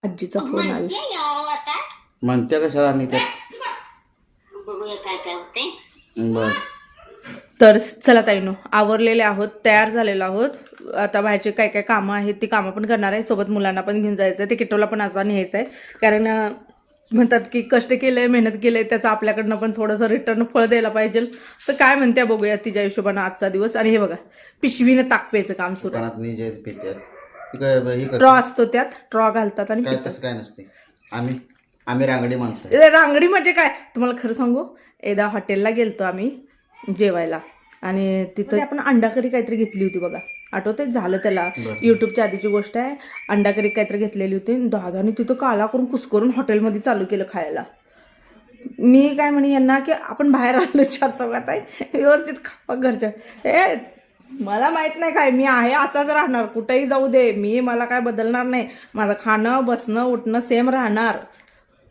आजीचा फोन आला. म्हणते कशाला आणि त्यात बर. तर चला ताईनो, आवरलेले आहोत, तयार झालेलो आहोत. आता बाहेरचे काय काय कामं आहेत ती कामं पण करणार आहे. सोबत मुलांना पण घेऊन जायचं आहे. ते किटोला पण असा न्यायचं आहे. कारण म्हणतात की कष्ट केलंय, मेहनत केलंय, त्याचं आपल्याकडनं पण थोडंसं रिटर्न फळ द्यायला पाहिजे. तर काय म्हणते बघूया तिच्या हिशोबानं आजचा दिवस. आणि हे बघा, पिशवीनं ताक प्यायचं काम सुरू आहे. दुकानात जे पित्यात ती काय हे करते. ट्रॉ असतो, त्यात ट्रॉ घालतात आणि काय तसं काय नसते. आम्ही रांगडी माणसं आहे. रांगडी म्हणजे काय तुम्हाला खरं सांगू, एकदा हॉटेलला गेलतो आम्ही जेवायला आणि तिथं आपण अंडा करी काहीतरी घेतली होती बघा. आठवते झालं त्याला, युट्यूबच्या आधीची गोष्ट आहे. अंडा करी काहीतरी घेतलेली होती. दादाने तिथं काला करून कुस्करून हॉटेलमध्ये चालू केलं खायला. मी काय म्हणे यांना की आपण बाहेर आलो 4 चौघात आहे, व्यवस्थित खा घरच्या. मला माहित नाही काय, मी आहे असाच राहणार, कुठेही जाऊ दे मी, मला काय बदलणार नाही. माझं खाणं बसणं उठणं सेम राहणार.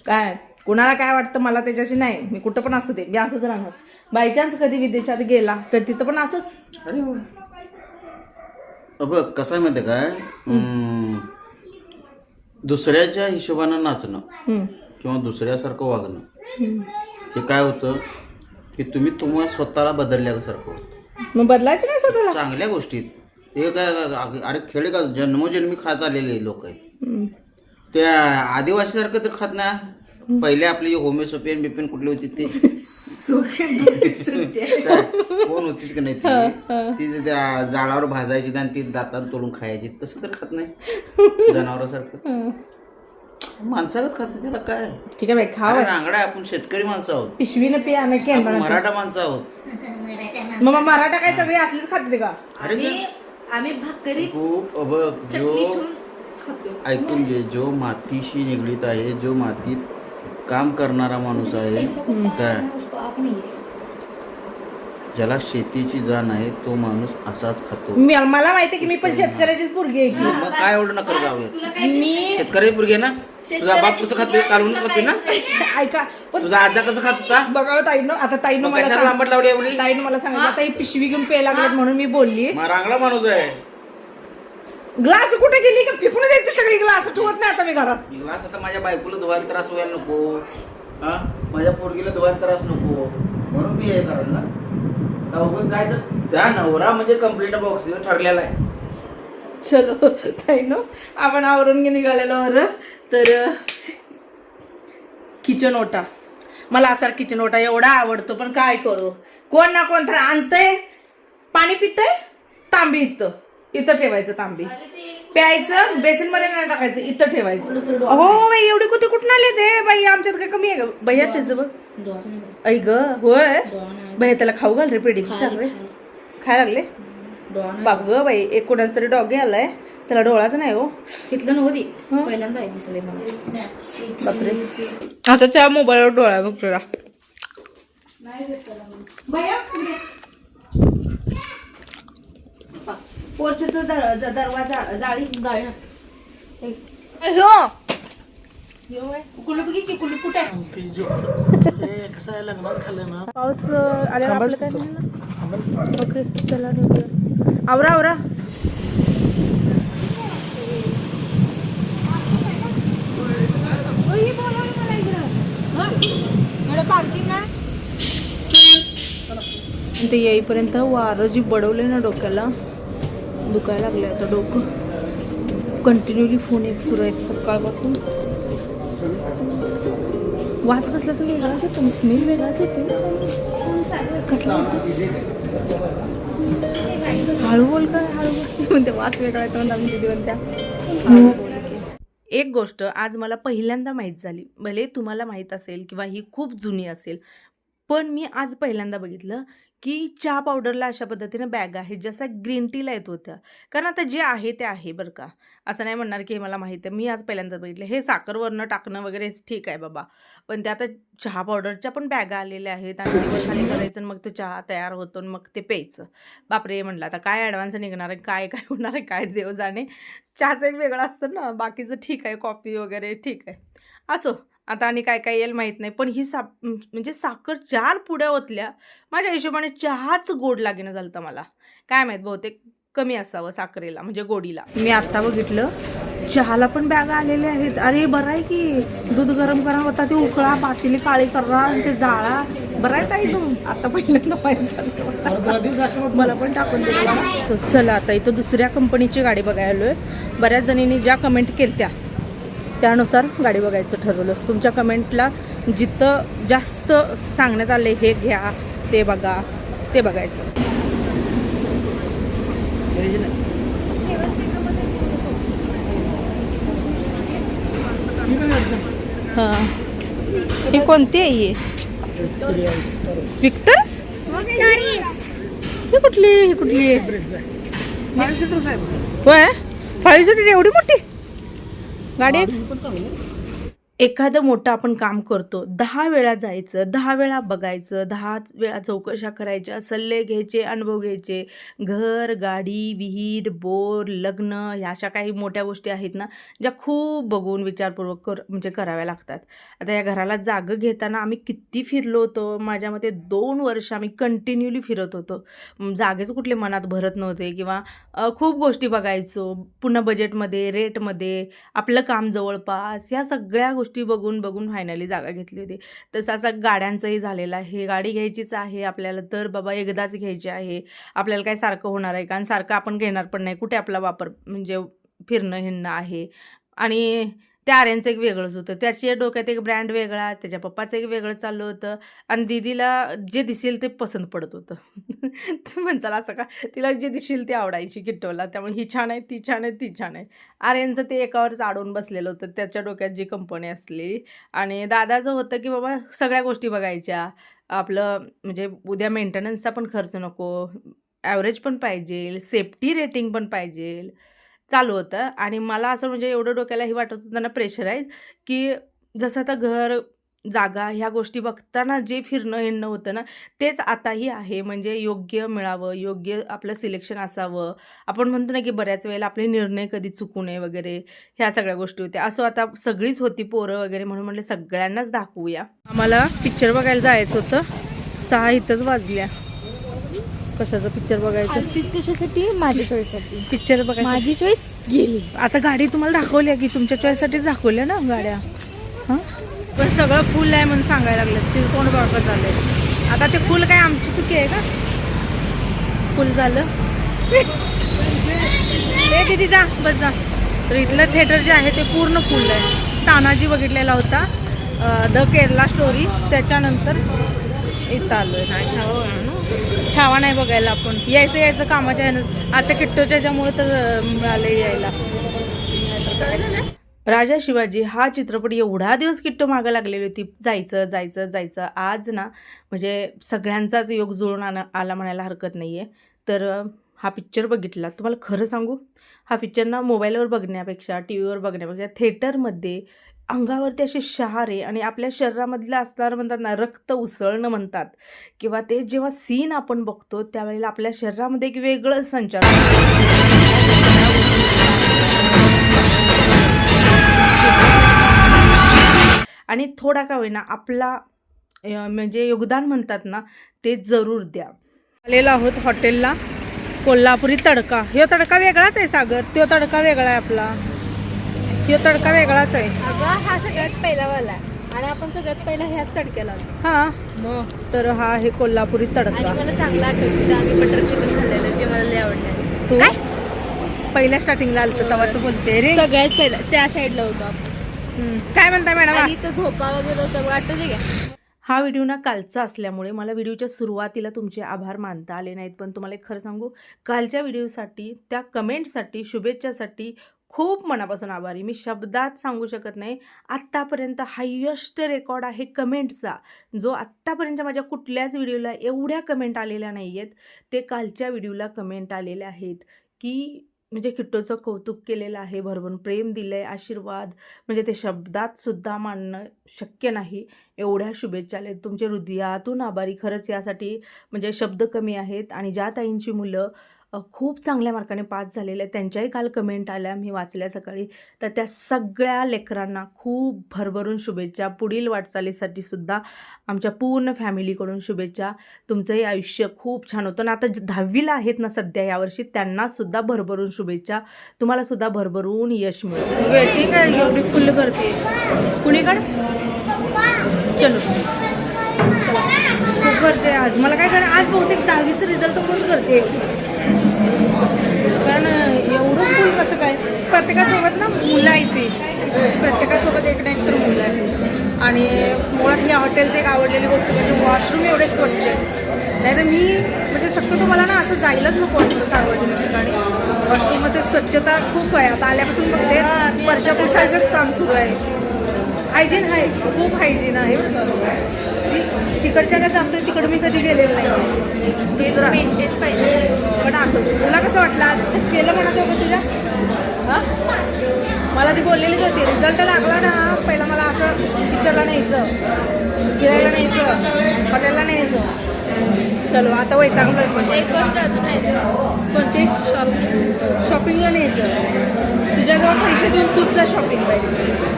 काय कुणाला काय वाटतं मला त्याच्याशी नाही, मी कुठं पण असू दे मी असंच राहणार. बाय चान्स कधी विदेशात गेला तर तिथं पण असंच. अरे बघ कसं आहे माहिती काय, दुसऱ्याच्या हिशोबानं नाचणं किंवा दुसऱ्यासारखं वागणं हे काय होतं की तुम्हाला स्वतःला बदलल्यासारखं होतं. मग बदलायचं नाही स्वतःला. चांगल्या गोष्टीत हे काय, अरे खेडे का जन्मोजन्मी खात आलेले लोक आहेत. त्या आदिवासीसारखं तर खात नाही. पहिले आपले जे होमिओसोपियन बिपिन कुठले होते ते कोण होती की नाही ती त्या जाळावर भाजायची आणि ती दातात तोडून खायची, तसं तर खात नाही जनावरासारखं. माणसागत खाते त्याला काय. ठीक आहे बाई खाव. रांगडा आपण शेतकरी माणसं आहोत, पिशवीनं पिया नक्की. मराठा माणसं आहोत. मग मराठा काय सगळे असलीच खाते का. अरे आम्ही भाकरी खूप जो ऐकून घे, जो मातीशी निगडीत आहे, जो मातीत काम करणारा माणूस आहे काय, ज्याला शेतीची जाण आहे तो माणूस असाच खातो. मला माहिती की मी पण शेतकऱ्याचीच पोरगी आहे की. मग काय एवढं नकर जाऊया, मी शेतकरी पोरगी आहे ना. तुझा बाप कसं खातोय, कालवून खातोय ना. ऐका पण तुझा आजा कसं खात होता. बघा ताईनो, आता ताईनो मग मला कशाला लांबट लावली एवढी. ताईनो मला सांगितलं आता ही पिशवी घेऊन प्यायला लागल्यात म्हणून मी बोलली. मग रांगडा माणूस आहे. ग्लास कुठे गेली का फेकून देते सगळी ग्लास, ठेवत नाही आता मी घरात. ग्लास आता माझ्या बायकोला धुवायला त्रास व्हायला नको, हा माझ्या पोरगीला धुवायला त्रास नको म्हणून मी हे कारण ना उगाच काय तर त्या नवरा म्हणजे कंप्लीट बॉक्स ठरलेला आहे. चलो ताईनो, आपण आवरून निघालेलो वर. तर किचन ओटा, मला असा किचन ओटा एवढा आवडतो, पण काय करू, कोण ना कोण तर आणतंय, पाणी पितंय, तांबी इथं ठेवायचं, तांबी प्यायचं बेसन मध्ये नाही टाकायचं, इथं ठेवायचं. हो बाई एवढी कुठून आले ते बाई, आमच्यात काय कमी आहे का भैया त्याचं बघ. ऐ ग होय भैया, त्याला खाऊ घाल रे, पेडी रे खायला लागले. बाप ग बाई, एक कोणाच तरी डॉगी आलाय, त्याला डोळाच नाही हो. तिथलं नव्हती पहिल्यांदा दिसले मला. बापरे, आता त्या मोबाईलवर डोळा बघ तुला. पोर्चचा दरवाजा जाळी गाडी ना कुलू बघी की कुलू कुठे कसं आहे, लग्नात खाल्लं ना. पाऊस आले आपलं काय नाही ना. ओके चला निघूया. आवरा आवरा. पार्किंग आहे ते येईपर्यंत वारं जी बडवले ना डोक्याला, दुखायला लागले आता डोकं. कंटिन्युअली फोन एक सुरू आहेत सकाळपासून. वास कसला तर वेगळाच येतो, स्मेल वेगळाच येतो. कसला हळू बोल का, हळू बोल म्हणते, वास वेगळा येतो म्हणते आम्ही तिथे म्हणत्या. एक गोष्ट आज मला पहिल्यांदा माहीत झाली, भले तुम्हाला माहीत असेल किंवा ही खूप जुनी असेल, पण मी आज पहिल्यांदा बघितलं की चहा पावडरला अशा पद्धतीनं बॅग आहेत जसं ग्रीन टीला येत होत्या. कारण आता जे आहे ते आहे बरं का, असं नाही म्हणणार की हे मला माहीत आहे. मी आज पहिल्यांदा बघितलं. हे साखरवरनं टाकणं वगैरे ठीक आहे बाबा, पण त्या आता चहा पावडरच्या पण बॅगा आलेल्या आहेत आणि दिवस खाली करायचं मग तो चहा तयार होतो मग ते प्यायचं. बापरे म्हणलं आता काय ॲडव्हान्स निघणार आहे, काय काय होणार आहे, काय देव जाणे. चहाचं एक वेगळं असतं ना, बाकीचं ठीक आहे, कॉफी वगैरे ठीक आहे. असो आता आणि काय काय येईल माहीत नाही, पण ही म्हणजे साखर 4 पुड्या ओतल्या, माझ्या हिशोबाने चहाच गोड लागेनं झालं तर मला काय माहीत, बहुतेक कमी असावं साखरेला म्हणजे गोडीला. मी आत्ता बघितलं चहाला पण बॅगा आलेल्या आहेत. अरे बरं आहे की दूध गरम करा होता ते उकळा पातेली काळी करा आणि ते जाळा. बरं आहे ताई तू आता पहिल्यांदा माहीत झालं. मला पण टाकून दिलं. चला आता इथं दुसऱ्या कंपनीची गाडी बघायला आलोय. बऱ्याच जणींनी ज्या कमेंट केल्या त्यानुसार गाडी बघायचं ठरवलं. तुमच्या कमेंटला जिथं जास्त सांगण्यात आले हे घ्या ते बघा ते बघायचं. हां ही कोणती आहे ही विक्टर्स? ही कुठली ही कुठली होय 5 सीटर एवढी मोठी गाडी? एखादं मोठं आपण काम करतो 10 वेळा जायचं 10 वेळा बघायचं 10 वेळा चौकशा करायच्या सल्ले घ्यायचे अनुभव घ्यायचे. घर गाडी विहीर बोर लग्न ह्या अशा काही मोठ्या गोष्टी आहेत ना ज्या खूप बघून विचारपूर्वक म्हणजे कराव्या लागतात. आता या घराला जागा घेताना आम्ही किती फिरलो होतो. माझ्या मते 2 वर्ष आम्ही कंटिन्युअली फिरत होतो. जागेच कुठले मनात भरत नव्हते किंवा खूप गोष्टी बघायचो. पुन्हा बजेटमध्ये रेटमध्ये आपलं काम जवळपास ह्या सगळ्या गोष्टी बघून बघून फायनली जागा घेतली होती. तसं असं गाड्यांचंही झालेलं आहे. गाडी घ्यायचीच आहे आपल्याला तर बाबा एकदाच घ्यायची आहे. आपल्याला काय सारखं होणार आहे कारण सारखं आपण घेणार पण नाही. कुठे आपला वापर म्हणजे फिरणं हिंडणं आहे. आणि त्या आर्यांचं एक वेगळंच होतं. त्याच्या डोक्यात एक ब्रँड वेगळा त्याच्या पप्पाचं एक वेगळं चाललं होतं आणि दीदीला जे दिसेल ते पसंत पडत होतं. म्हणचाल असं का तिला जे दिसेल ते आवडायची किट्टोला. त्यामुळे ही छान आहे ती छान आहे ती छान आहे. आर्यांचं ते एकावरच अडवून बसलेलं होतं त्याच्या डोक्यात जी कंपनी असली. आणि दादाचं होतं की बाबा सगळ्या गोष्टी बघायच्या. आपलं म्हणजे उद्या मेंटेनन्सचा पण खर्च नको ॲव्हरेज पण पाहिजे सेफ्टी रेटिंग पण पाहिजे चालू होतं. आणि मला असं म्हणजे एवढं डोक्यालाही वाटत होतं ना प्रेशराईज की जसं आता घर जागा ह्या गोष्टी बघताना जे फिरणं हिंडणं होतं ना तेच आताही आहे. म्हणजे योग्य मिळावं योग्य आपलं सिलेक्शन असावं. आपण म्हणतो ना की बऱ्याच वेळेला आपले निर्णय कधी चुकू नये वगैरे ह्या सगळ्या गोष्टी होत्या. असं आता सगळीच होती पोरं वगैरे म्हणून म्हटलं सगळ्यांनाच दाखवूया. आम्हाला पिक्चर बघायला जायचं होतं 6 इथंच वाजल्या. कशाचं पिक्चर बघायचं? कशासाठी? माझ्या चॉईससाठी. पिक्चर बघायचं माझी चॉईस गेली. आता गाडी तुम्हाला दाखवली की तुमच्या चॉईससाठीच दाखवल्या ना गाड्या. हां पण सगळं फुल आहे म्हणून सांगायला लागलं. तिचं तोंड बळकट झालं. आता ते फुल काय आमची चुकी आहे का? फुल झालं ए दीदी जा बस जा. तर इथलं थिएटर जे आहे ते पूर्ण फुल आहे. तानाजी बघितलेला होता द केरला स्टोरी त्याच्यानंतर इथं आलो आहे. छावा नाही बघायला आपण यायचं कामाच्या ह्यानं. आता किट्टोच्या ज्यामुळे तर आले यायला. राजा शिवाजी हा चित्रपट एवढा दिवस किट्टो मागं लागलेली होती जायचं जायचं जायचं. आज ना म्हणजे सगळ्यांचाच योग जुळून आला म्हणायला हरकत नाही आहे. तर हा पिक्चर बघितला. तुम्हाला खरं सांगू हा पिक्चर ना मोबाईलवर बघण्यापेक्षा टी व्हीवर बघण्यापेक्षा थिएटरमध्ये अंगावरती असे शहारे आणि आपल्या शरीरामधलं असणारं म्हणतात ना रक्त उसळणं म्हणतात किंवा ते जेव्हा सीन आपण बघतो त्यावेळेला आपल्या शरीरामध्ये एक वेगळं संचार आणि थोडा का होईना आपला म्हणजे योगदान म्हणतात ना ते जरूर द्या. आलेलो आहोत हॉटेलला कोल्हापुरी तडका. ह्यो तडका वेगळाच आहे सागर. तो तडका वेगळा आहे आपला. ह्यो तडका वेगळाच आहे. अगं हा सगळ्यात पहिला वाला आहे आणि आपण सगळ्यात पहिला ह्याच तडक्याला आलो. हां मग तर हा आहे कोल्हापुरी तडका. आणि मला चांगलं आठवतं आम्ही बटर चिकन खाल्लेलं जे मला लय आवडलं. तू पहिल्या स्टार्टिंगला आलं तवाचं बोलते रे. सगळ्यात पहिला त्या साईडला होतो आपण. काय म्हणताय मॅडम? आणि तो झोका वगैरे होता वाटतं का? हा व्हिडिओ ना कालचा असल्यामुळे मला व्हिडिओच्या सुरुवातीला तुमचे आभार मानता आले नाहीत. पण तुम्हाला एक खरं सांगू कालच्या व्हिडिओसाठी त्या कमेंटसाठी शुभेच्छासाठी खूप मनापासून आभारी. मी शब्दात सांगू शकत नाही. आत्तापर्यंत हायेस्ट रेकॉर्ड आहे कमेंटचा जो आत्तापर्यंत माझ्या कुठल्याच व्हिडिओला एवढ्या कमेंट आलेल्या नाही आहेत. ते कालच्या व्हिडिओला कमेंट आलेल्या आहेत की म्हणजे किट्टोचं कौतुक केलेलं आहे भरभरून प्रेम दिलं आहे आशीर्वाद म्हणजे ते शब्दात सुद्धा मानणं शक्य नाही. एवढ्या शुभेच्छा आल्या तुमच्या हृदयातून आभारी. खरंच यासाठी म्हणजे शब्द कमी आहेत. आणि ज्या ताईंची मुलं खूप चांगल्या मार्काने पास झालेले आहेत. त्यांच्याही काल कमेंट आल्या, मी वाचल्या सकाळी. तर त्या सगळ्या लेकरांना खूप भरभरून शुभेच्छा. पुढील वाटचालीसाठी सुद्धा आमच्या पूर्ण फॅमिलीकडून शुभेच्छा. तुमचंही आयुष्य खूप छान होतं. आणि आता 10वीला आहेत ना सध्या यावर्षी, त्यांनासुद्धा भरभरून शुभेच्छा. तुम्हालासुद्धा भरभरून यश मिळेल. वेटिंग आहे एवढी फुल करते कुणीकडे. चलो खूप करते आज. मला काय करा, आज बहुतेक 10वीचं रिझल्ट म्हणून करते. कारण एवढं फुल कसं काय, प्रत्येकासोबत ना मुलं आहेत ते, प्रत्येकासोबत एक ना एक तर मुलं आहेत. आणि मुळात ही हॉटेलची एक आवडलेली गोष्ट म्हणजे वॉशरूम एवढे स्वच्छ आहेत. नाही तर मी म्हणजे शक्यतो मला ना असं जायलाच नको वाटतं सार्वजनिक ठिकाणी. वॉशरूममध्ये स्वच्छता खूप आहे. आता आल्यापासून बघते वर्षा पुसायचंच काम सुरू आहे. हायजीन आहे, खूप हायजीन आहे. तिकडच्या काय जातोय तिकडे मी कधी गेलेलं नाही. दुसरं मेंटेन पाहिजे. पण आठवतो. तुला कसं वाटलं आज केलं म्हणत होतं तुझ्या? हां, मला ती बोललेलीच होती रिझल्ट लागला ना पहिला मला असं पिक्चरला न्यायचं, फिरायला न्यायचं, हॉटेलला न्यायचं. चलो आता वैतागलोय. पण एक गोष्ट अजून आहे, कोणती? शॉपिंगला न्यायचं. तुझ्याजवळ पैसे देऊन तूच जा शॉपिंग पाहिजे.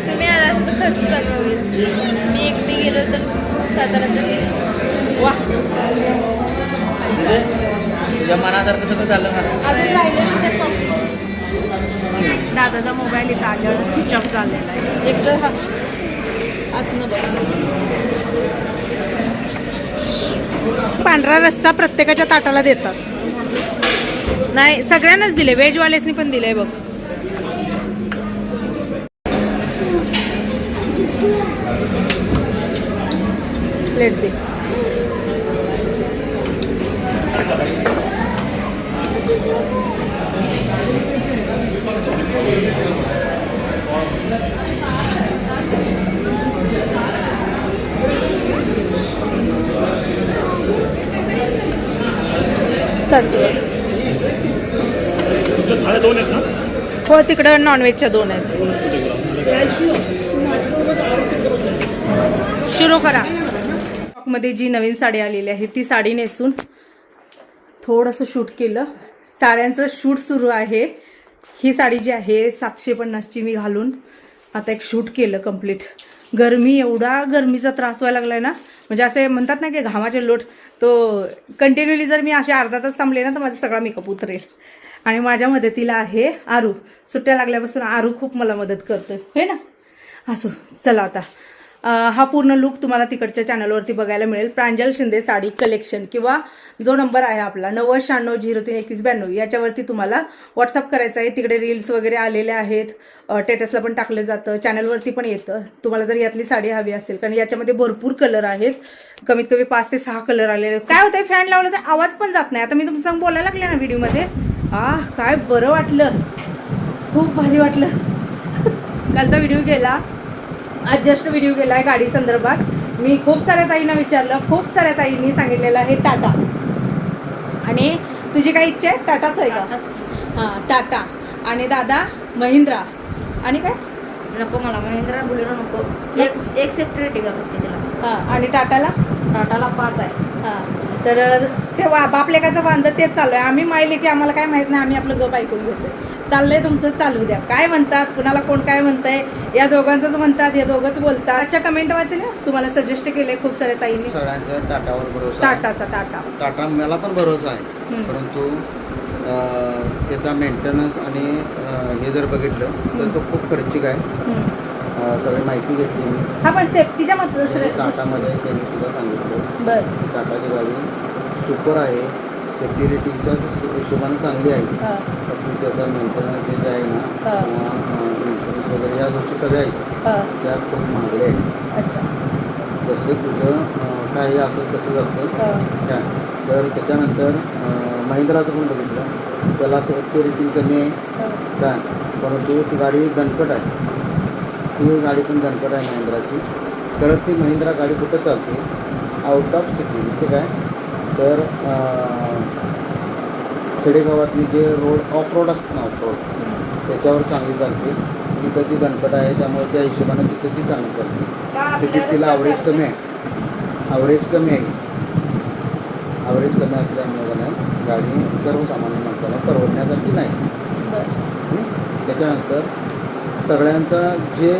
तुम्ही आलात तर खर्च कमी होईल. मी एकटी गेलो तर साधारणतः 20. वा, म्हणजे तुझ्या मनासारखं सगळं झालं ना. अजून राहिलं ते शॉपिंग. दादाचा मोबाईल इथं आल्यावर स्विच ऑफ झालेला आहे. एक तर हा असणं बघ. पांढरा रस्सा प्रत्येकाच्या ताटाला देतात. नाही सगळ्यांनाच दिले, व्हेजवालेसनी पण दिले बघ. प्लेट दे. थाळ्या 2 आहेत ना? हो तिकडं नॉनव्हेजच्या 2 आहेत. सुरू करा. मध्ये जी नवीन साडी आलेली आहे ती साडी नेसून थोडंसं शूट केलं. साड्यांचं शूट सुरू आहे. ही साडी जी आहे 750ची मी घालून आता एक शूट केलं कम्प्लीट. गरमी, एवढा गरमीचा त्रास व्हायला लागलाय ना, म्हणजे असे म्हणतात ना की घामाचे लोट, तो कंटिन्युअली जर मी असे अर्धा तास थांबले ना तर माझा सगळा मेकअप उतरेल. आणि माझ्या मदतीला आहे आरू. सुट्ट्या लागल्यापासून आरू खूप मला मदत करतोय, होय ना. असो चला आता हा पूर्ण लुक तुम्हाला तिकडच्या चॅनलवरती बघायला मिळेल. प्रांजल शिंदे साडी कलेक्शन किंवा जो नंबर आहे आपला 9096032192 याच्यावरती तुम्हाला व्हॉट्सअप करायचं आहे. तिकडे रील्स वगैरे आलेले आहेत, स्टेटसला पण टाकलं जातं, चॅनलवरती पण येतं. तुम्हाला जर यातली साडी हवी असेल, कारण याच्यामध्ये भरपूर कलर आहेत, कमीत कमी 5 ते 6 कलर आलेले. काय होतंय फॅन लावलं तर आवाज पण जात नाही. आता मी तुमचं बोलायला लागले ना व्हिडिओमध्ये, काय बरं वाटलं, खूप भारी वाटलं. कालचा व्हिडिओ गेला, आज जस्ट व्हिडिओ गेला आहे गाडी संदर्भात. मी खूप साऱ्या ताईंना विचारलं, खूप साऱ्या ताईंनी सांगितलेलं आहे टाटा. आणि तुझी काय इच्छा आहे? टाटाच आहे का? हां टाटा. आणि दादा महिंद्रा. आणि काय नको मला महिंद्रा बुलेरो नको. एक सेफ्टी रेटिंग फक्त तिला. हां आणि टाटाला 5 आहे. हां तर ते बापलेकाचं बांधत तेच चालू आहे. आम्ही माहिले की आम्हाला काय माहीत नाही, आम्ही आपलं गप ऐकून घेतो. चाललंय तुमचं, चालू द्या. काय म्हणतात, कुणाला कोण काय म्हणतंय, या दोघांचंच म्हणतात, या दोघंच बोलतात. अच्छा कमेंट वाचल्या, तुम्हाला सजेस्ट केलंय खूप साऱ्या ताईंनी. सगळ्यांचा टाटावर भरोसा. टाटाचा टाटा मला पण भरोसा आहे, परंतु त्याचा मेंटेनन्स आणि हे जर बघितलं तर तो खूप खर्चिक आहे. सगळी माहिती घेतली मी. हा पण सेफ्टीच्या मत टाटामध्ये त्यांनी सुद्धा सांगितलं बरं की टाटाची गाडी सुपर आहे, सेफ्टी रेटिंगच्या हिशोबाने चांगली आहे. पण त्याचा मेंटेनन्स जे आहे ना किंवा इन्शुरन्स वगैरे या गोष्टी सगळ्या आहेत त्या खूप महागड्या आहेत. अच्छा. जसं तुझं काही असेल तसंच असतं काय. तर त्याच्यानंतर महिंद्राचं पण बघितलं, त्याला सेफ्टी रेटिंग कमी आहे काय, परंतु ती गाडी दणकट आहे. ती गाडी पण दणकट आहे महिंद्राची. तर ती महिंद्रा गाडी कुठं चालते? Out of city. म्हणजे काय तर खेडेगावातली जे रोड ऑफ रोड असतं ना, ऑफ रोड त्याच्यावर चांगली चालते. तिथं ती दणकट आहे, त्यामुळे त्या हिशोबानं तिथं ती चांगली चालते. सिटीत तिला ॲव्हरेज कमी आहे, ॲव्हरेज कमी आहे. ॲव्हरेज कमी असल्यामुळे का नाही गाडी सर्वसामान्य माणसाला परवडण्यासारखी नाही. बरं. त्याच्यानंतर सगळ्यांचा जे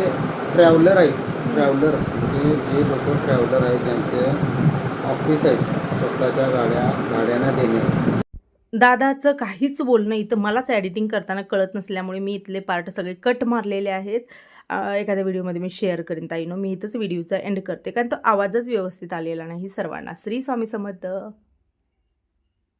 ट्रॅव्हलर आहेत ट्रॅव्हलर म्हणजे जे लोक ट्रॅव्हलर आहेत त्यांचे ऑफिस आहेत स्वतःच्या गाड्या भाड्यानं देणे. दादाचं काहीच बोलणं इथं मलाच एडिटिंग करताना कळत नसल्यामुळे मी इथले पार्ट सगळे कट मारलेले आहेत. एखाद्या व्हिडिओमध्ये मी शेअर करेन ताईनो. मी इथंच व्हिडिओचा एंड करते कारण तो आवाजच व्यवस्थित आलेला नाही सर्वांना. श्री स्वामी समर्थ.